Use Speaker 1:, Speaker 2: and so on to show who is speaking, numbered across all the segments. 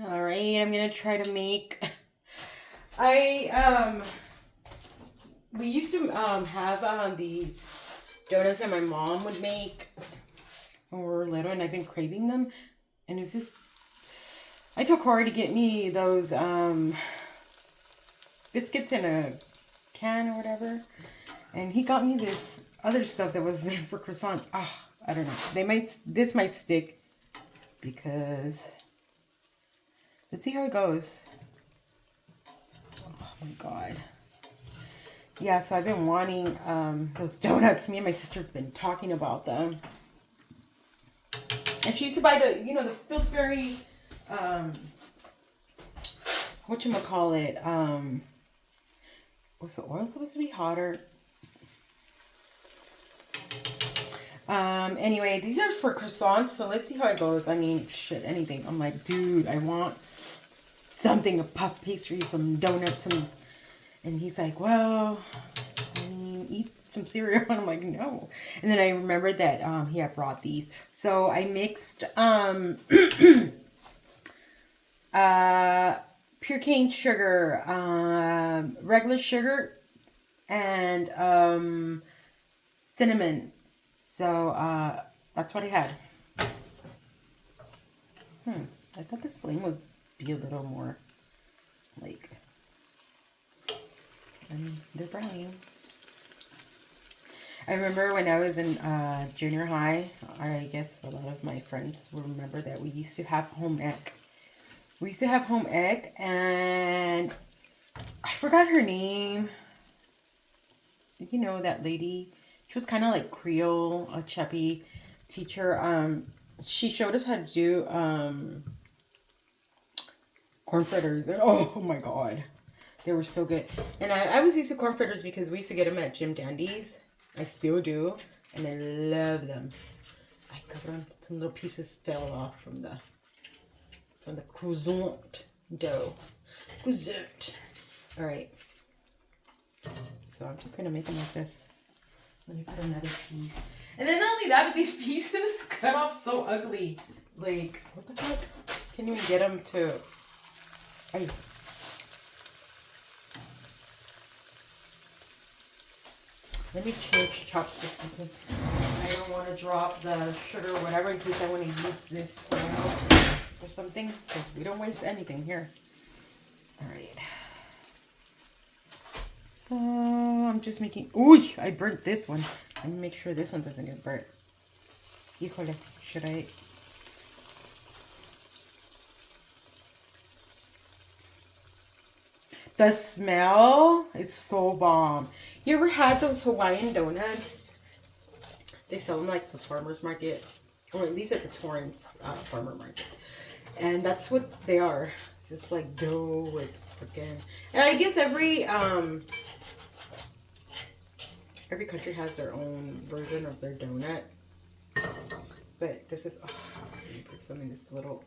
Speaker 1: All right, I'm gonna try to make. I we used to have these donuts that my mom would make when we were little, and I've been craving them. And it's just I told Corey to get me those biscuits in a can or whatever, and he got me this other stuff that was meant for croissants. Oh, I don't know. This might stick because let's see how it goes. Oh my god. Yeah, so I've been wanting those donuts. Me and my sister have been talking about them. And she used to buy the Pillsbury, whatchamacallit, was the oil supposed to be hotter? Anyway, these are for croissants, so let's see how it goes. I mean, shit, anything. I'm like, dude, I want something, a puff pastry, some donuts, and he's like, well, I mean, eat some cereal. And I'm like, no. And then I remembered that he had brought these. So I mixed pure cane sugar, regular sugar, and cinnamon. So that's what I had. I thought this flame would be a little more like, they're browning. I remember when I was in junior high, I guess a lot of my friends will remember that we used to have home ec. We used to have home ec, and I forgot her name. You know, that lady. She was kind of like Creole, a chubby teacher. She showed us how to do corn fritters. And, oh my god. They were so good. And I was used to corn fritters because we used to get them at Jim Dandy's. I still do. And I love them. I got them. Some little pieces fell off from the croissant dough. Croissant. Alright. So I'm just going to make them like this. Let me put another piece. And then not only that, but these pieces cut off so ugly. Like, what the fuck? Can't even get them to... Let me change chopsticks because I don't want to drop the sugar or whatever in case I want to use this or something. Because we don't waste anything here. Alright. So I'm just making... Ooh, I burnt this one. Let me make sure this one doesn't get burnt. Híjole, should I... The smell is so bomb. You ever had those Hawaiian donuts? They sell them like the farmer's market, or at least at the Torrance farmer market. And that's what they are. It's just like dough with freaking... And I guess every country has their own version of their donut. But this is... Oh, let me put some in this little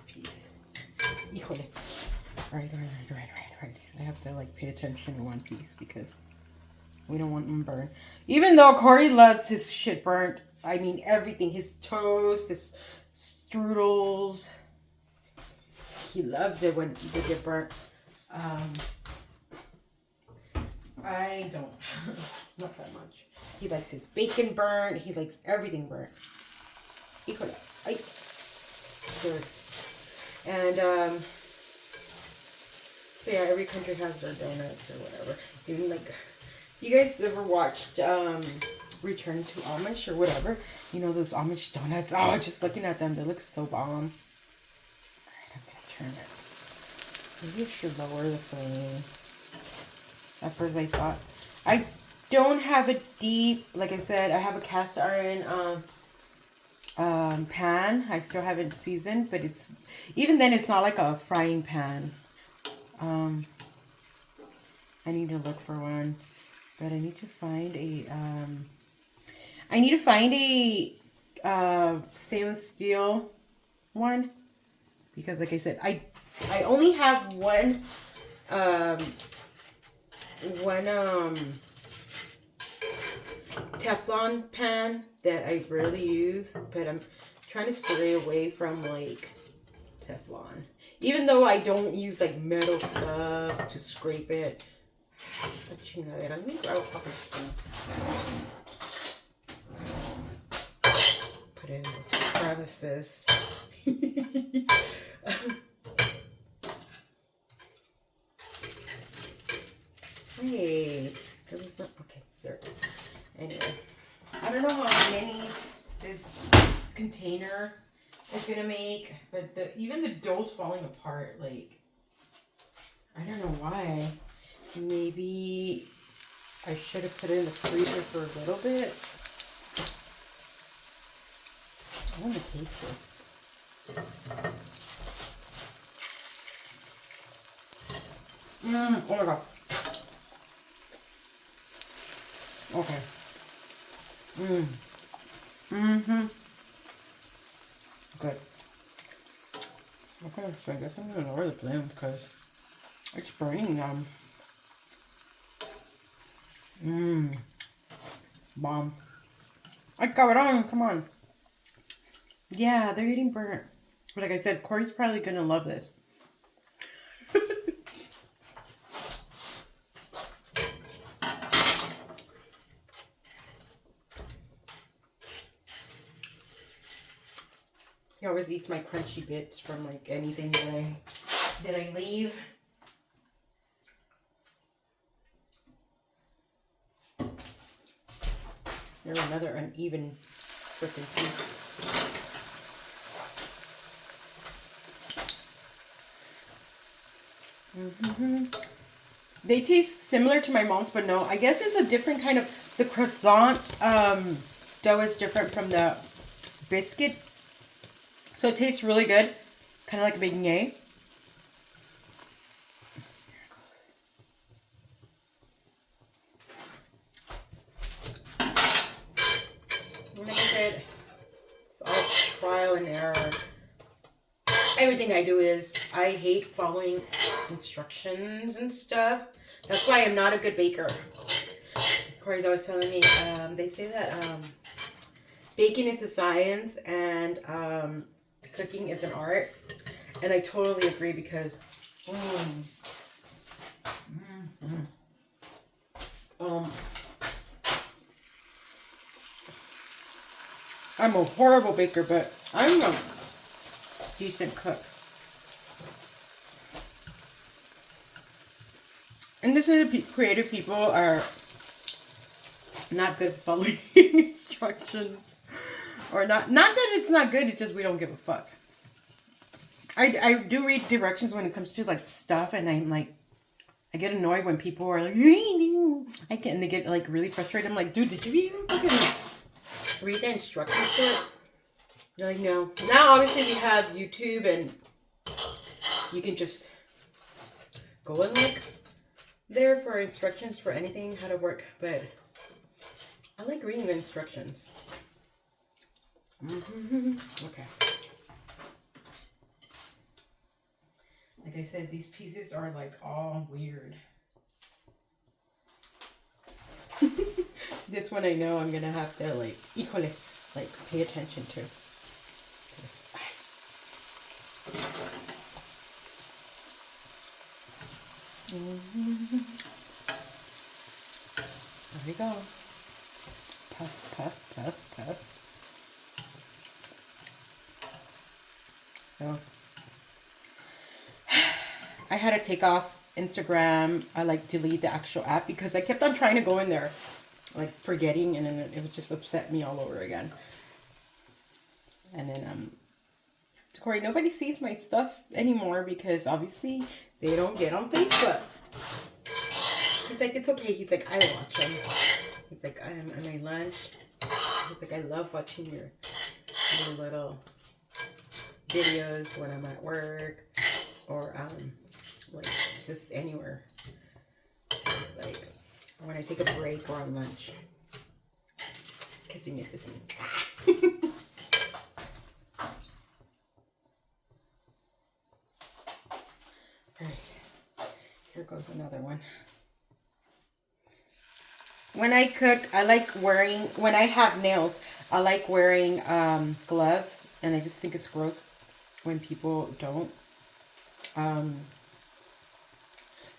Speaker 1: piece. Híjole. Right. I have to like pay attention to one piece because we don't want them burnt. Even though Corey loves his shit burnt. I mean everything. His toast, his strudels. He loves it when they get burnt. I don't. Not that much. He likes his bacon burnt. He likes everything burnt. Híjole. Ay. Good. And so yeah, every country has their donuts or whatever. Even like, you guys ever watched Return to Amish or whatever? You know those Amish donuts? Oh, just looking at them, they look so bomb. Alright, I'm gonna turn it. Maybe I should lower the flame. At first I thought, I don't have a deep, like I said, I have a cast iron pan. I still haven't seasoned, but it's, even then it's not like a frying pan. I need to look for one, but I need to find a stainless steel one, because like I said, I only have one Teflon pan that I rarely use, but I'm trying to stray away from like Teflon. Even though I don't use like metal stuff to scrape it. Esta chingadera. Let me grab a proper spoon. Put it in those crevices. Hey, there was not. Okay, there it is. Anyway, I don't know how many this container is gonna make, but even the dough's falling apart. Like, I don't know why. Maybe I should have put it in the freezer for a little bit. I want to taste this. Oh my god. Okay. Good. Okay, so I guess I'm gonna lower the flame because it's burning them. Bomb. I got it on, come on. Yeah, they're getting burnt. But like I said, Corey's probably gonna love this. He always eats my crunchy bits from like anything that I leave. There's another uneven freaking piece. They taste similar to my mom's, but no, I guess it's a different kind of, the croissant dough is different from the biscuit. So it tastes really good. Kind of like a beignet. Like I said, it's all trial and error. Everything I do is, I hate following instructions and stuff. That's why I'm not a good baker. Corey's always telling me, they say that baking is a science and cooking is an art. And I totally agree because I'm a horrible baker, but I'm a decent cook. And this is creative people are not good following instructions. Or not that it's not good, it's just we don't give a fuck. I do read directions when it comes to like stuff, and I'm like, I get annoyed when people are like, and they get like really frustrated. I'm like, dude, did you even fucking read the instructions to it? They're like, no. Now obviously we have YouTube and you can just go and look there for instructions for anything, how to work, but I like reading the instructions. Okay. Like I said, these pieces are like all weird. This one I know I'm gonna have to like pay attention to. There we go. Puff, puff, puff, puff. So I had to take off Instagram. I like delete the actual app because I kept on trying to go in there, like forgetting, and then it would just upset me all over again. And then Corey, nobody sees my stuff anymore because obviously they don't get on Facebook. He's like, it's okay. He's like, I watch them. He's like, I'm at my lunch. He's like, I love watching your little videos when I'm at work or like just anywhere. It's like when I take a break or on lunch because he misses me. Alright, here goes another one. When I cook, I like wearing, when I have nails, I like wearing gloves, and I just think it's gross when people don't.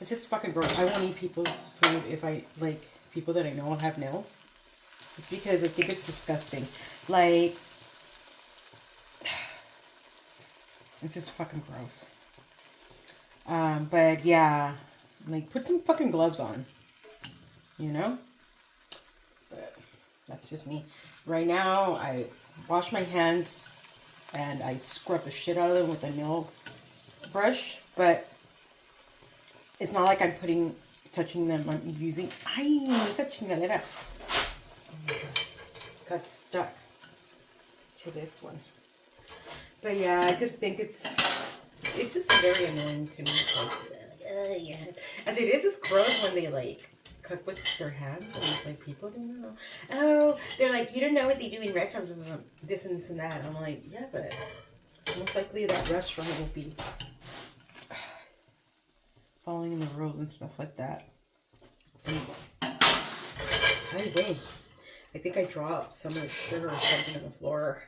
Speaker 1: It's just fucking gross. I won't eat people's food if I, like, people that I know have nails. It's because I think it's disgusting. Like, it's just fucking gross. But yeah, like, put some fucking gloves on, you know? But that's just me. Right now, I wash my hands and I scrub the shit out of them with a nail brush, but it's not like I'm touching them. I'm using, touching that. Got stuck to this one. But yeah, I just think it's just very annoying to me. Like, yeah. As it is, it's gross when they like cook with their hands, and it's like, people don't know. Oh, they're like, you don't know what they do in restaurants, this and this and that. And I'm like, yeah, but most likely that restaurant will be following the rules and stuff like that. Anyway, I think I dropped some of the sugar or something on the floor.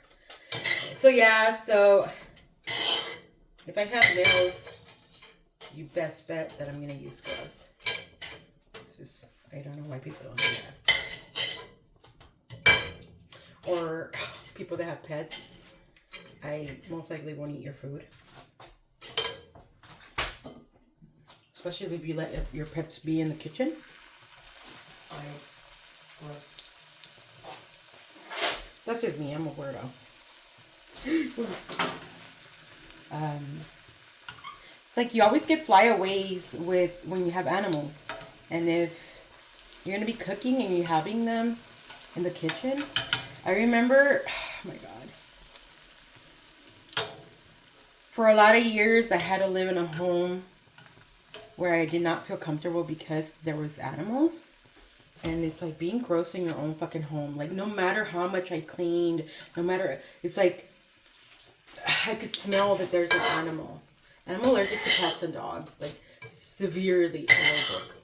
Speaker 1: So yeah, so if I have nails, you best bet that I'm gonna use gloves. It's just, I don't know why people don't do that. Or people that have pets, I most likely won't eat your food. Especially if you let your pets be in the kitchen. That's just me. I'm a weirdo. Like, you always get flyaways with when you have animals, and if you're gonna be cooking and you're having them in the kitchen, I remember, oh my god, for a lot of years I had to live in a home where I did not feel comfortable because there was animals. And it's like being gross in your own fucking home. Like, no matter how much I cleaned, no matter, it's like, I could smell that there's an animal. And I'm allergic to cats and dogs. Like, severely allergic.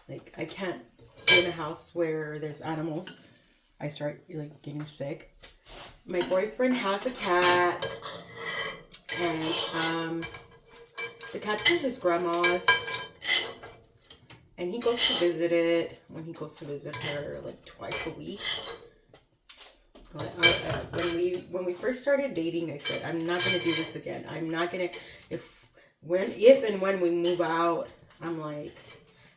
Speaker 1: Like, I can't be in a house where there's animals. I start, like, getting sick. My boyfriend has a cat. And, the cat's from his grandma's. And he goes to visit it when he goes to visit her like twice a week. When we first started dating, I said, I'm not gonna do this again. I'm not gonna, if and when we move out, I'm like,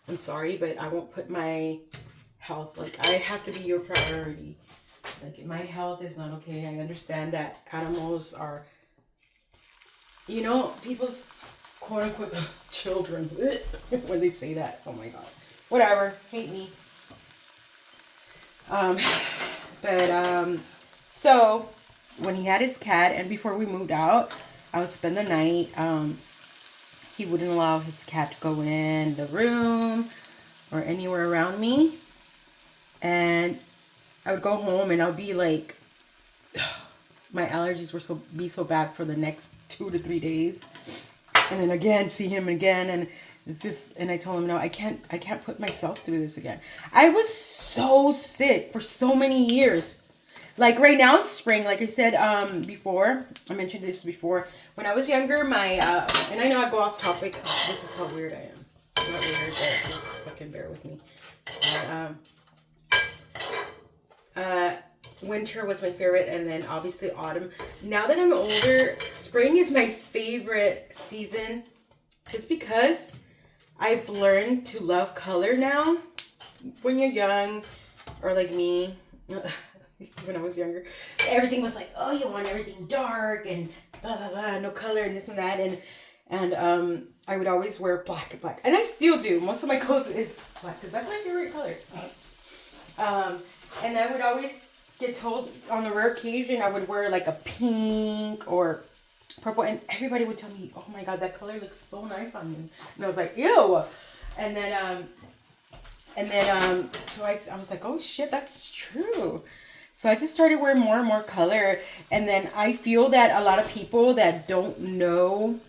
Speaker 1: I'm sorry, but I won't put my health, like, I have to be your priority. Like, my health is not okay. I understand that animals are, you know, people's quote-unquote children, when they say that. Oh my god. Whatever. Hate me. So, when he had his cat, and before we moved out, I would spend the night. He wouldn't allow his cat to go in the room or anywhere around me. And I would go home and I would be like, my allergies were so bad for the next 2 to 3 days. And then again, see him again, and it's just, and I told him, no, I can't put myself through this again. I was so sick for so many years. Like, right now, it's spring, like I said before, I mentioned this before. When I was younger, my, and I know I go off topic, this is how weird I am. I'm not weird, but just fucking bear with me. Winter was my favorite, and then obviously autumn. Now that I'm older, spring is my favorite season, just because I've learned to love color now. When you're young, or like me, when I was younger, everything was like, oh, you want everything dark and blah blah blah, no color and this and that, and I would always wear black, and I still do. Most of my clothes is black because that's my favorite color. And I would always get told, on the rare occasion, I would wear like a pink or purple, and everybody would tell me, oh my god, that color looks so nice on you. And I was like, ew. And then so I was like, oh shit, that's true. So I just started wearing more and more color. And then I feel that a lot of people that don't know,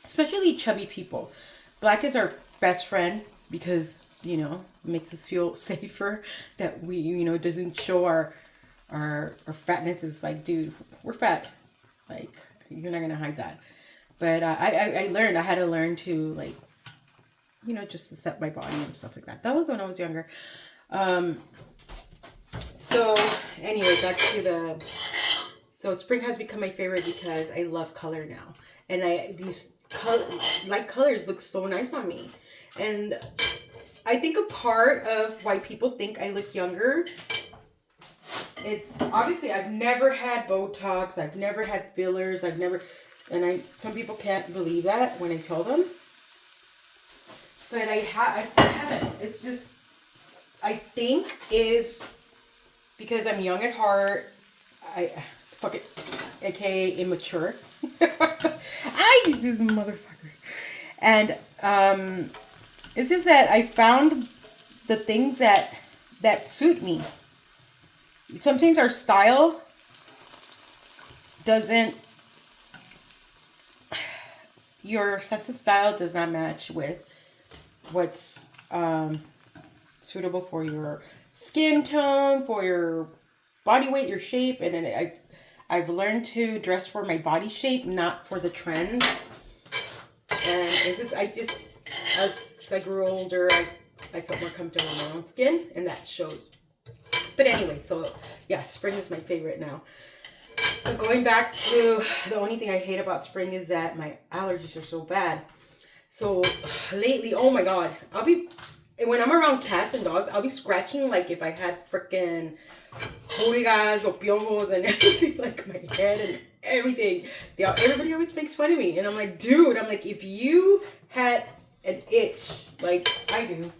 Speaker 1: especially chubby people, black is our best friend because, you know, makes us feel safer, that we, you know, doesn't show our fatness. Is like, dude, we're fat. Like, You're not gonna hide that. But I learned. I had to learn to, like, you know, just accept my body and stuff like that. That was when I was younger. So anyway, back to the. So spring has become my favorite because I love color now, and these light colors look so nice on me, and I think a part of why people think I look younger. It's obviously I've never had Botox, I've never had fillers, some people can't believe that when I tell them. But I haven't. It's just, I think is because I'm young at heart. Fuck it, aka immature. This motherfucker. And it's just that I found the things that suit me. Sometimes our style doesn't, your sense of style does not match with what's suitable for your skin tone, for your body weight, your shape. And then I've learned to dress for my body shape, not for the trends. And it's just, as I grew older, I felt more comfortable in my own skin, and that shows. But anyway, so yeah, spring is my favorite now. But going back to the only thing I hate about spring is that my allergies are so bad. So lately, oh my God, when I'm around cats and dogs, I'll be scratching like if I had freaking pulgas or piojos and everything, like my head and everything. Everybody always makes fun of me. And I'm like, dude, if you had an itch like I do,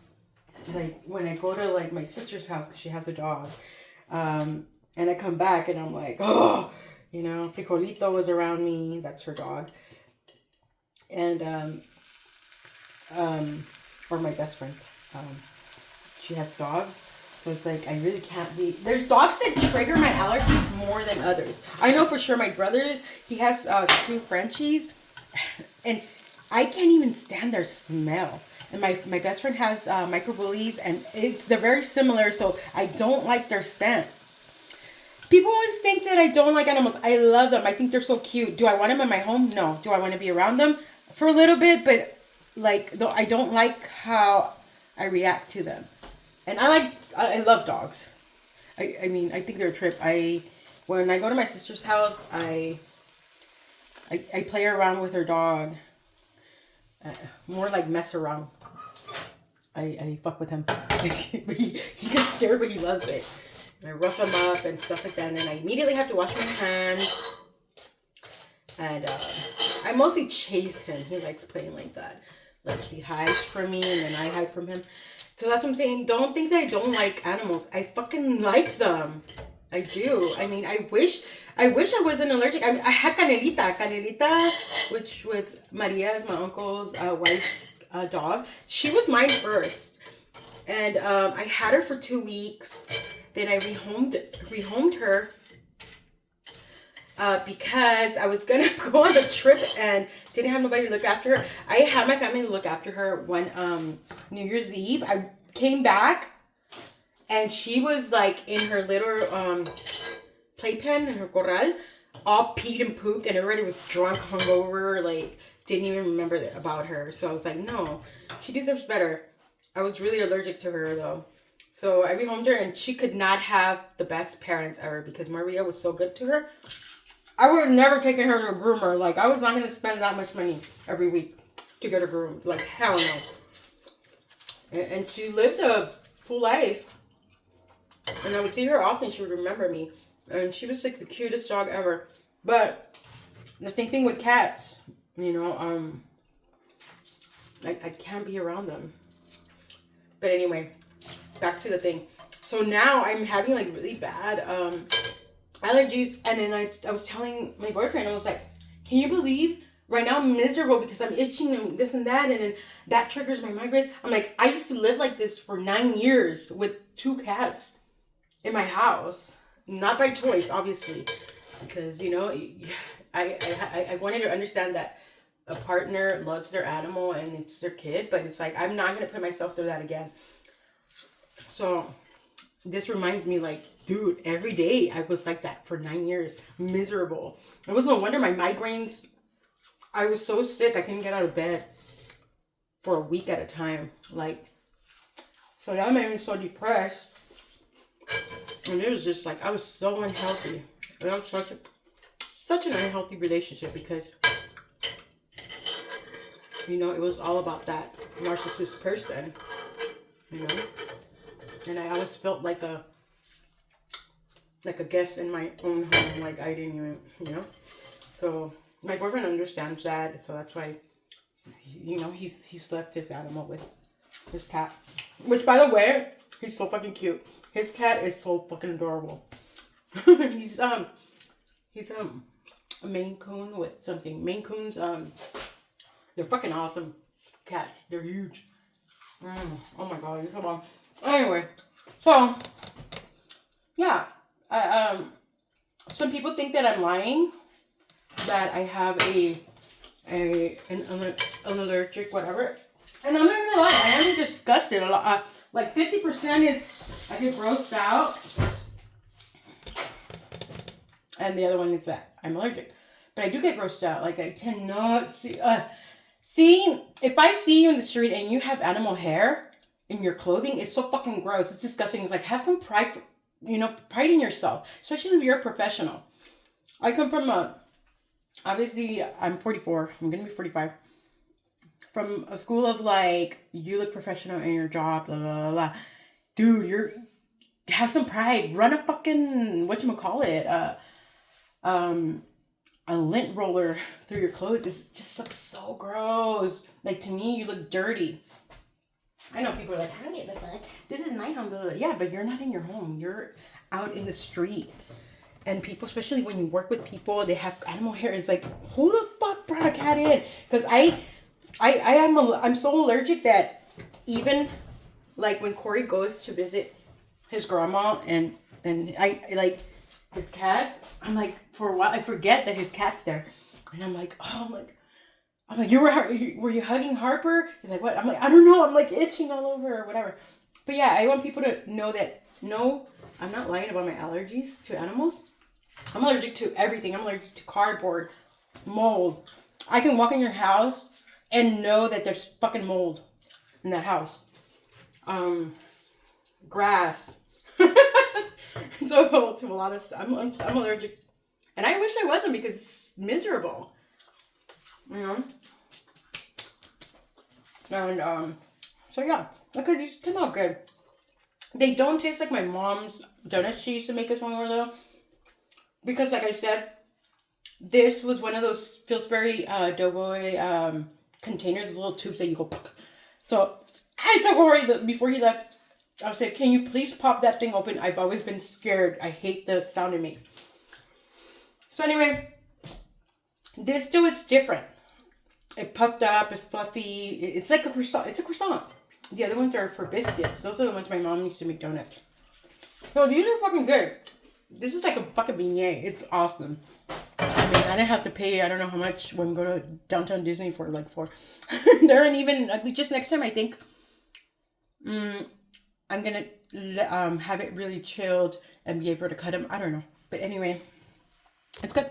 Speaker 1: like when I go to like my sister's house because she has a dog, and I come back and I'm like, oh, you know, Frijolito was around me. That's her dog, and or my best friend, she has dogs, so it's like I really can't be. There's dogs that trigger my allergies more than others. I know for sure. My brother, he has 2 Frenchies, and I can't even stand their smell. And my best friend has microbullies, and they're very similar, so I don't like their scent. People always think that I don't like animals. I love them. I think they're so cute. Do I want them in my home? No. Do I want to be around them? For a little bit, but like, though I don't like how I react to them. And I love dogs. I mean, I think they're a trip. When I go to my sister's house, I play around with her dog. More like mess around. I fuck with him. he gets scared, but he loves it. I rough him up and stuff like that, and then I immediately have to wash my hands. And I mostly chase him. He likes playing like that. Like he hides from me, and then I hide from him. So that's what I'm saying. Don't think that I don't like animals. I fucking like them. I do. I mean, I wish I wasn't allergic. I had Canelita, which was Maria's, my uncle's wife's dog. She was mine first, and I had her for 2 weeks. Then I rehomed her because I was gonna go on a trip and didn't have nobody to look after her. I had my family to look after her one New Year's Eve. I came back, and she was like in her little playpen in her corral, all peed and pooped, and everybody was drunk, hungover, like didn't even remember about her. So I was like, no, she deserves better. I was really allergic to her though. So I rehomed her, and she could not have the best parents ever because Maria was so good to her. I would have never taken her to a groomer. Like, I was not going to spend that much money every week to get a groom. Like, hell no. And she lived a full life. And I would see her often. She would remember me. And she was, like, the cutest dog ever. But the same thing with cats. You know, I can't be around them. But anyway, back to the thing. So now I'm having, like, really bad allergies. And then I was telling my boyfriend, I was like, can you believe right now I'm miserable because I'm itching and this and that, and then that triggers my migraines. I'm like, I used to live like this for 9 years with 2 cats in my house. Not by choice, obviously, because, you know, I wanted to understand that a partner loves their animal and it's their kid, but it's like, I'm not going to put myself through that again. So this reminds me, like, dude, every day I was like that for 9 years. Miserable. It was no wonder my migraines, I was so sick I couldn't get out of bed for a week at a time. Like, so that made me so depressed. And it was just like, I was so unhealthy. And that was such an unhealthy relationship because, you know, it was all about that narcissist person, you know? And I always felt like a guest in my own home. Like, I didn't even, you know? So my boyfriend understands that. So that's why, you know, he's left his animal with his cat. Which, by the way, he's so fucking cute. His cat is so fucking adorable. he's a Maine Coon with something. Maine Coons, they're fucking awesome cats. They're huge. Oh my god, you're so bomb. Anyway, so yeah, some people think that I'm lying, that I have an allergic whatever, and I'm not gonna lie, I am disgusted a lot. Like 50% is I get grossed out, and the other one is that I'm allergic. But I do get grossed out. Like, I cannot see. If I see you in the street and you have animal hair in your clothing, it's so fucking gross. It's disgusting. It's like, have some pride, pride in yourself, especially if you're a professional. I come from obviously, I'm 44. I'm gonna be 45. From a school of like, you look professional in your job, blah blah blah blah. Dude, have some pride. Run a fucking whatchamacallit, a lint roller through your clothes. It just looks so gross. Like, to me, you look dirty. I know people are like, I don't give a fuck. This is my home. Blah, blah. Yeah, but you're not in your home. You're out in the street. And people, especially when you work with people, they have animal hair. It's like, who the fuck brought a cat in? Because I'm so allergic that even like when Corey goes to visit his grandma and I like his cat, I'm like, for a while I forget that his cat's there, and I'm like, oh, I'm like, were you hugging Harper? He's like, what? I'm like, I don't know. I'm like itching all over or whatever. But yeah, I want people to know that no, I'm not lying about my allergies to animals. I'm allergic to everything. I'm allergic to cardboard, mold. I can walk in your house and know that there's fucking mold in that house. Grass. So to a lot of stuff, I'm allergic, and I wish I wasn't because it's miserable, you know. And so yeah, okay, these came out good. They don't taste like my mom's donuts she used to make us when we were little, because like I said, this was one of those Pillsbury Doughboy containers, those little tubes that you go. So I told Corey before he left, I said, can you please pop that thing open? I've always been scared. I hate the sound it makes. So anyway, this dough is different. It puffed up, it's fluffy. It's like a croissant. It's a croissant. The other ones are for biscuits. Those are the ones my mom used to make donuts. So these are fucking good. This is like a fucking beignet. It's awesome. I mean, I didn't have to pay, I don't know how much when we go to Downtown Disney for like 4. There ain't even, just next time I think, I'm gonna have it really chilled and be able to cut them. I don't know. But anyway, it's good.